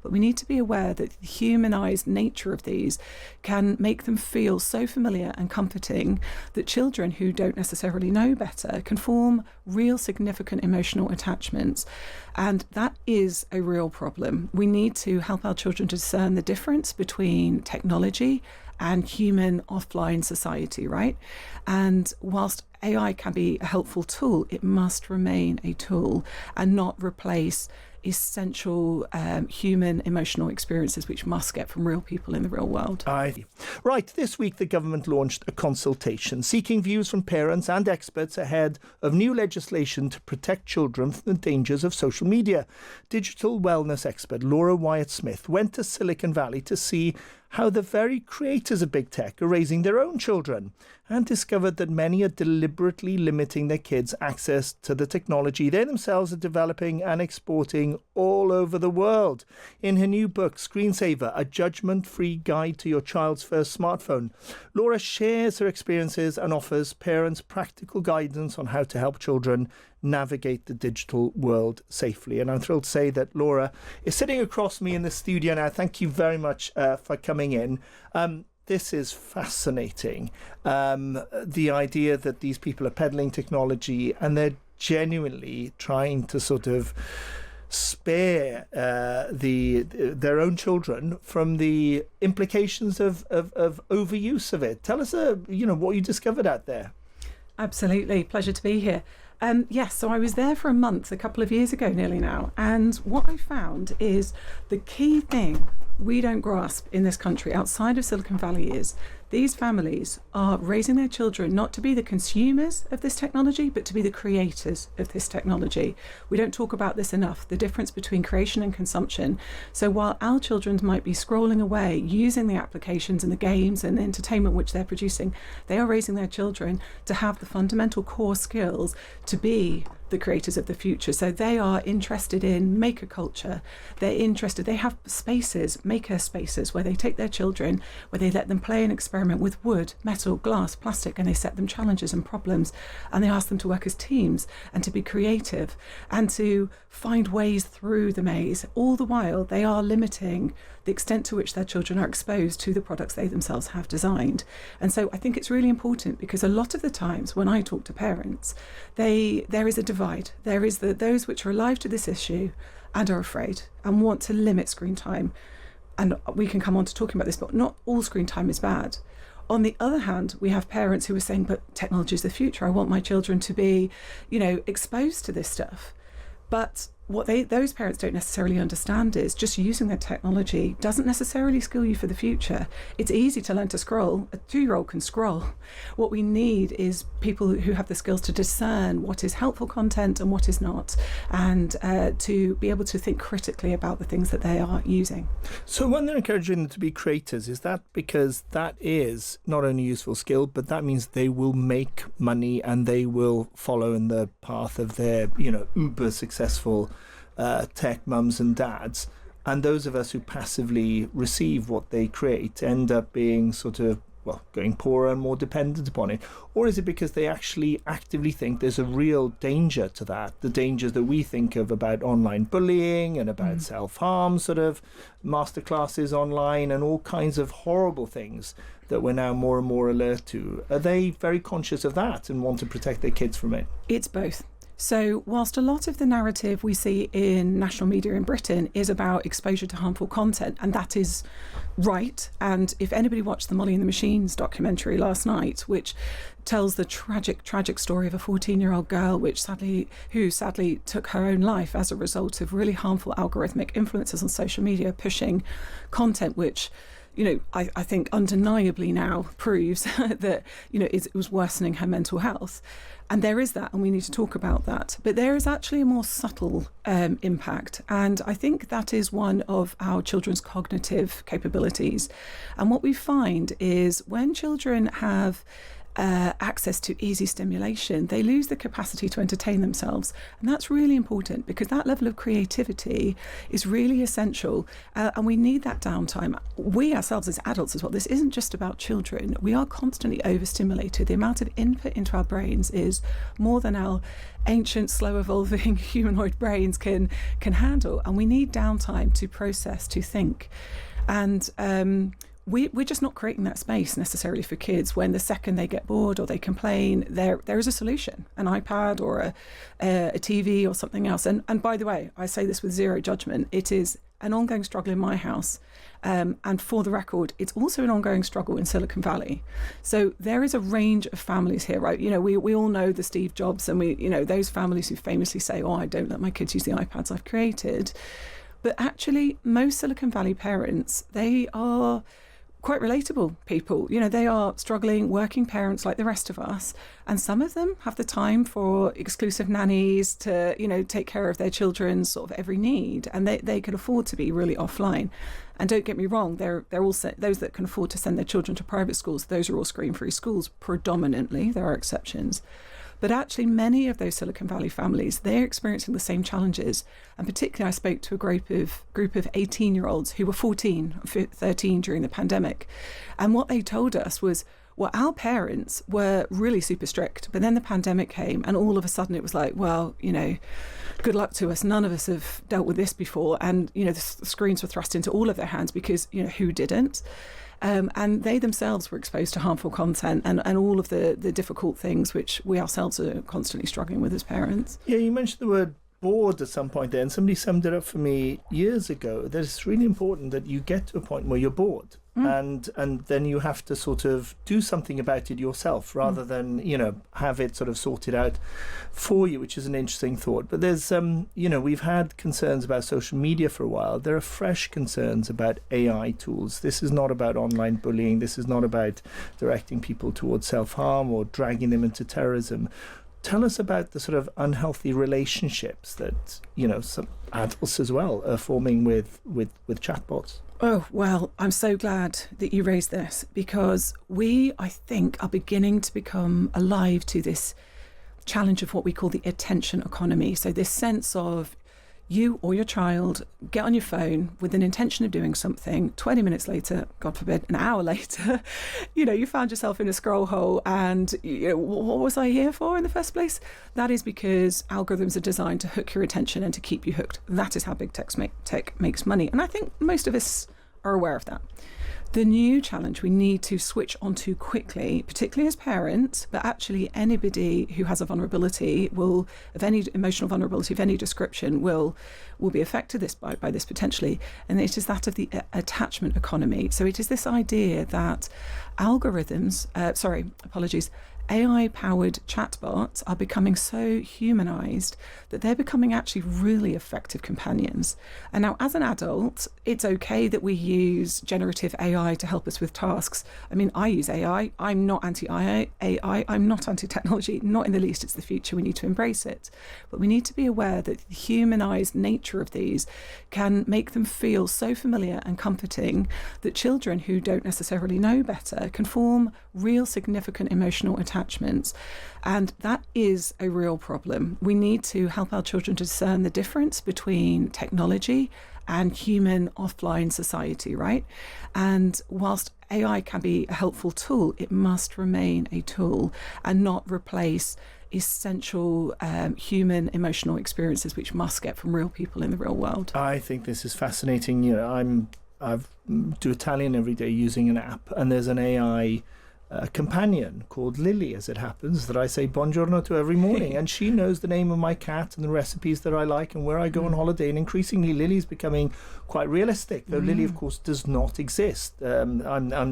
But we need to be aware that the humanised nature of these can make them feel so familiar and comforting that children who don't necessarily know better can form real significant emotional attachments. And that is a real problem. We need to help our children to discern the difference between technology and human offline society, right? And whilst AI can be a helpful tool, it must remain a tool and not replace essential human emotional experiences which must get from real people in the real world. Right, this week the government launched a consultation seeking views from parents and experts ahead of new legislation to protect children from the dangers of social media. Digital wellness expert Laura Wyatt-Smith went to Silicon Valley to see how the very creators of big tech are raising their own children, and discovered that many are deliberately limiting their kids' access to the technology they themselves are developing and exporting all over the world. In her new book, Screensaver, a judgement-free guide to your child's first smartphone, Laura shares her experiences and offers parents practical guidance on how to help children navigate the digital world safely. And I'm thrilled to say that Laura is sitting across me in the studio now. Thank you very much for coming in. This is fascinating. The idea that these people are peddling technology and they're genuinely trying to sort of spare their own children from the implications of overuse of it. Tell us, what you discovered out there. Absolutely. Pleasure to be here. Yes, so I was there for a month a couple of years ago nearly now, and what I found is the key thing we don't grasp in this country outside of Silicon Valley is these families are raising their children not to be the consumers of this technology, but to be the creators of this technology. We don't talk about this enough, the difference between creation and consumption. So while our children might be scrolling away using the applications and the games and the entertainment which they're producing, they are raising their children to have the fundamental core skills to be the creators of the future. So they are interested in maker culture. They have spaces, maker spaces, where they take their children, where they let them play and experiment with wood, metal, glass, plastic, and they set them challenges and problems, and they ask them to work as teams and to be creative and to find ways through the maze. All the while, they are limiting the extent to which their children are exposed to the products they themselves have designed. And so I think it's really important, because a lot of the times when I talk to parents, there is a divide. There is those which are alive to this issue and are afraid and want to limit screen time. And we can come on to talking about this, but not all screen time is bad. On the other hand, we have parents who are saying, but technology is the future. I want my children to be, exposed to this stuff. But what those parents don't necessarily understand is just using their technology doesn't necessarily skill you for the future. It's easy to learn to scroll. A 2-year-old can scroll. What we need is people who have the skills to discern what is helpful content and what is not, and to be able to think critically about the things that they are using. So when they're encouraging them to be creators, is that because that is not only a useful skill, but that means they will make money and they will follow in the path of their, uber successful tech mums and dads, and those of us who passively receive what they create end up being sort of, going poorer and more dependent upon it? Or is it because they actually actively think there's a real danger to that, the dangers that we think of about online bullying and about self-harm sort of masterclasses online and all kinds of horrible things that we're now more and more alert to? Are they very conscious of that and want to protect their kids from it? It's both. So whilst a lot of the narrative we see in national media in Britain is about exposure to harmful content, and that is right, and if anybody watched the Molly and the Machines documentary last night, which tells the tragic story of a 14-year-old girl who sadly took her own life as a result of really harmful algorithmic influences on social media pushing content which I think undeniably now proves that, it was worsening her mental health. And there is that, and we need to talk about that. But there is actually a more subtle impact. And I think that is one of our children's cognitive capabilities. And what we find is when children have access to easy stimulation, they lose the capacity to entertain themselves. And that's really important, because that level of creativity is really essential, and we need that downtime. We ourselves as adults as well, this isn't just about children. We are constantly overstimulated. The amount of input into our brains is more than our ancient, slow-evolving humanoid brains can handle, and we need downtime to process, to think. And we're just not creating that space necessarily for kids, when the second they get bored or they complain, there is a solution, an iPad or a TV or something else. And by the way, I say this with zero judgment, it is an ongoing struggle in my house. And for the record, it's also an ongoing struggle in Silicon Valley. So there is a range of families here, right? We all know the Steve Jobs, and those families who famously say, oh, I don't let my kids use the iPads I've created. But actually, most Silicon Valley parents, they are quite relatable people. They are struggling working parents like the rest of us, and some of them have the time for exclusive nannies to take care of their children's sort of every need, and they can afford to be really offline. And don't get me wrong, they're also those that can afford to send their children to private schools. Those are all screen-free schools predominantly. There are exceptions. But actually, many of those Silicon Valley families, they're experiencing the same challenges. And particularly, I spoke to a group of 18-year-olds who were 14, 13 during the pandemic. And what they told us was, well, our parents were really super strict, but then the pandemic came, and all of a sudden it was like, well, good luck to us. None of us have dealt with this before. And, the screens were thrust into all of their hands, because, who didn't? And they themselves were exposed to harmful content and all of the difficult things which we ourselves are constantly struggling with as parents. Yeah, you mentioned the word bored at some point there, and somebody summed it up for me years ago, that it's really important that you get to a point where you're bored. And then you have to sort of do something about it yourself, rather than have it sort of sorted out for you, which is an interesting thought. But there's we've had concerns about social media for a while. There are fresh concerns about AI tools. This is not about online bullying. This is not about directing people towards self-harm or dragging them into terrorism. Tell us about the sort of unhealthy relationships that some adults as well are forming with chatbots. Oh, well, I'm so glad that you raised this, because we, I think, are beginning to become alive to this challenge of what we call the attention economy. So this sense of you or your child get on your phone with an intention of doing something. 20 minutes later, God forbid, an hour later, you found yourself in a scroll hole, and what was I here for in the first place? That is because algorithms are designed to hook your attention and to keep you hooked. That is how big tech makes money. And I think most of us are aware of that. The new challenge we need to switch onto quickly, particularly as parents, but actually anybody who has a vulnerability of any emotional vulnerability of any description will be affected by this potentially. And it is that of the attachment economy. So it is this idea that AI-powered chatbots are becoming so humanized that they're becoming actually really effective companions. And now, as an adult, it's okay that we use generative AI to help us with tasks. I mean, I use AI. I'm not anti-AI. I'm not anti-technology. Not in the least. It's the future. We need to embrace it. But we need to be aware that the humanized nature of these can make them feel so familiar and comforting that children who don't necessarily know better can form real significant emotional attachments. And that is a real problem. We need to help our children to discern the difference between technology and human offline society, right? And whilst AI can be a helpful tool, it must remain a tool and not replace essential human emotional experiences which must get from real people in the real world. I think this is fascinating. I do Italian every day using an app, and there's an AI companion called Lily, as it happens, that I say buongiorno to every morning, and she knows the name of my cat and the recipes that I like and where I go on holiday. And increasingly, Lily's becoming quite realistic, though Lily, of course, does not exist. I'm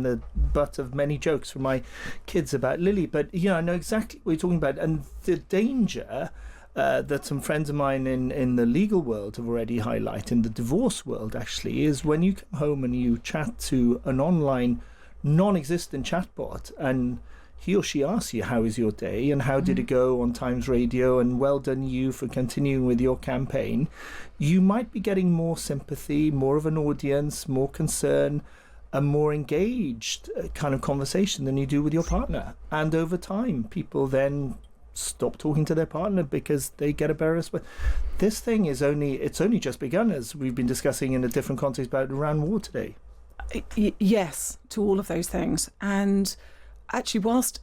the butt of many jokes from my kids about Lily, but I know exactly what you're talking about, and the danger that some friends of mine in the legal world have already highlighted, in the divorce world actually, is when you come home and you chat to an online non-existent chatbot, and he or she asks you, how is your day and how did it go on Times Radio, and well done you for continuing with your campaign, you might be getting more sympathy, more of an audience, more concern, a more engaged kind of conversation than you do with your partner. And over time, people then stop talking to their partner because they get a better response. This thing it's only just begun, as we've been discussing in a different context about Iran war today. Yes, to all of those things. And actually, whilst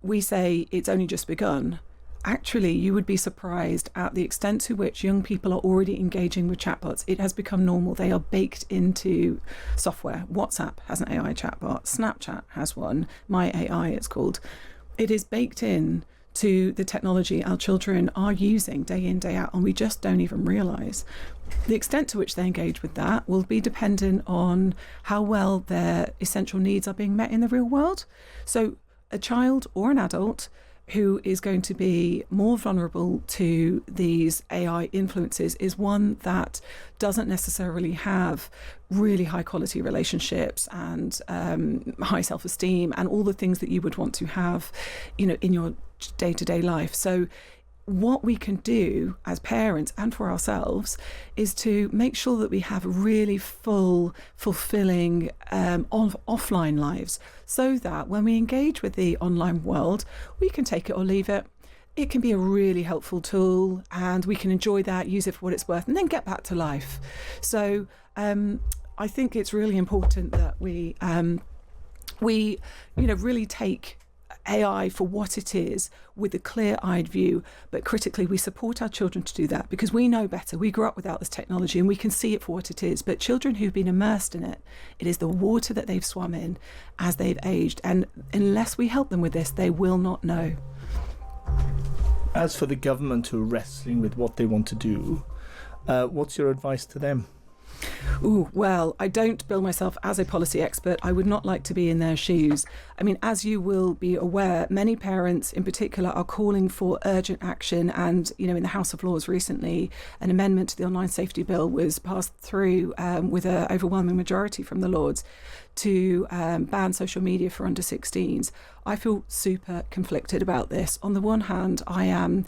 we say it's only just begun, actually, you would be surprised at the extent to which young people are already engaging with chatbots. It has become normal. They are baked into software. WhatsApp has an AI chatbot. Snapchat has one. My AI, it's called. It is baked in to the technology our children are using day in, day out, and we just don't even realise. The extent to which they engage with that will be dependent on how well their essential needs are being met in the real world. So a child or an adult who is going to be more vulnerable to these AI influences is one that doesn't necessarily have really high quality relationships and high self-esteem and all the things that you would want to have, in your day-to-day life. So what we can do as parents and for ourselves is to make sure that we have really full, fulfilling offline lives, so that when we engage with the online world, we can take it or leave it. It can be a really helpful tool and we can enjoy that, use it for what it's worth, and then get back to life. So I think it's really important that we really take AI for what it is with a clear-eyed view, but critically we support our children to do that because we know better. We grew up without this technology and we can see it for what it is, but children who've been immersed in it, it is the water that they've swum in as they've aged, and unless we help them with this, they will not know. As for the government who are wrestling with what they want to do, what's your advice to them? Well, I don't bill myself as a policy expert. I would not like to be in their shoes. I mean, as you will be aware, many parents in particular are calling for urgent action. And, in the House of Lords recently, an amendment to the online safety bill was passed through with an overwhelming majority from the Lords to ban social media for under 16s. I feel super conflicted about this. On the one hand, I am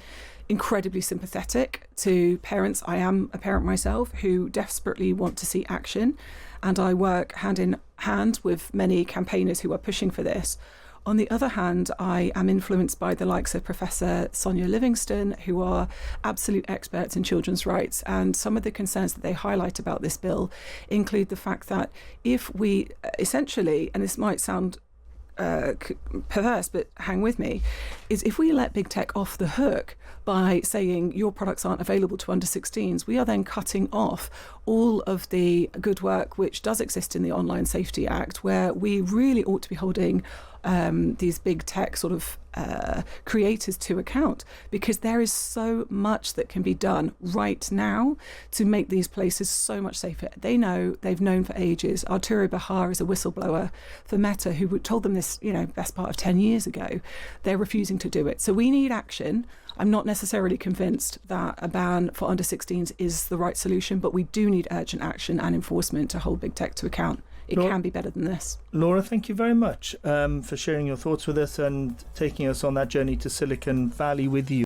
incredibly sympathetic to parents. I am a parent myself who desperately want to see action, and I work hand in hand with many campaigners who are pushing for this. On the other hand, I am influenced by the likes of Professor Sonia Livingston, who are absolute experts in children's rights, and some of the concerns that they highlight about this bill include the fact that if we essentially, and this might sound perverse, but hang with me, is if we let big tech off the hook by saying your products aren't available to under 16s, we are then cutting off all of the good work which does exist in the Online Safety Act, where we really ought to be holding these big tech sort of creators to account, because there is so much that can be done right now to make these places so much safer. They've known for ages. Arturo Bahar is a whistleblower for Meta who told them this, best part of 10 years ago. They're refusing to do it. So we need action. I'm not necessarily convinced that a ban for under 16s is the right solution, but we do need urgent action and enforcement to hold big tech to account. It can be better than this. Laura, thank you very much for sharing your thoughts with us and taking us on that journey to Silicon Valley with you.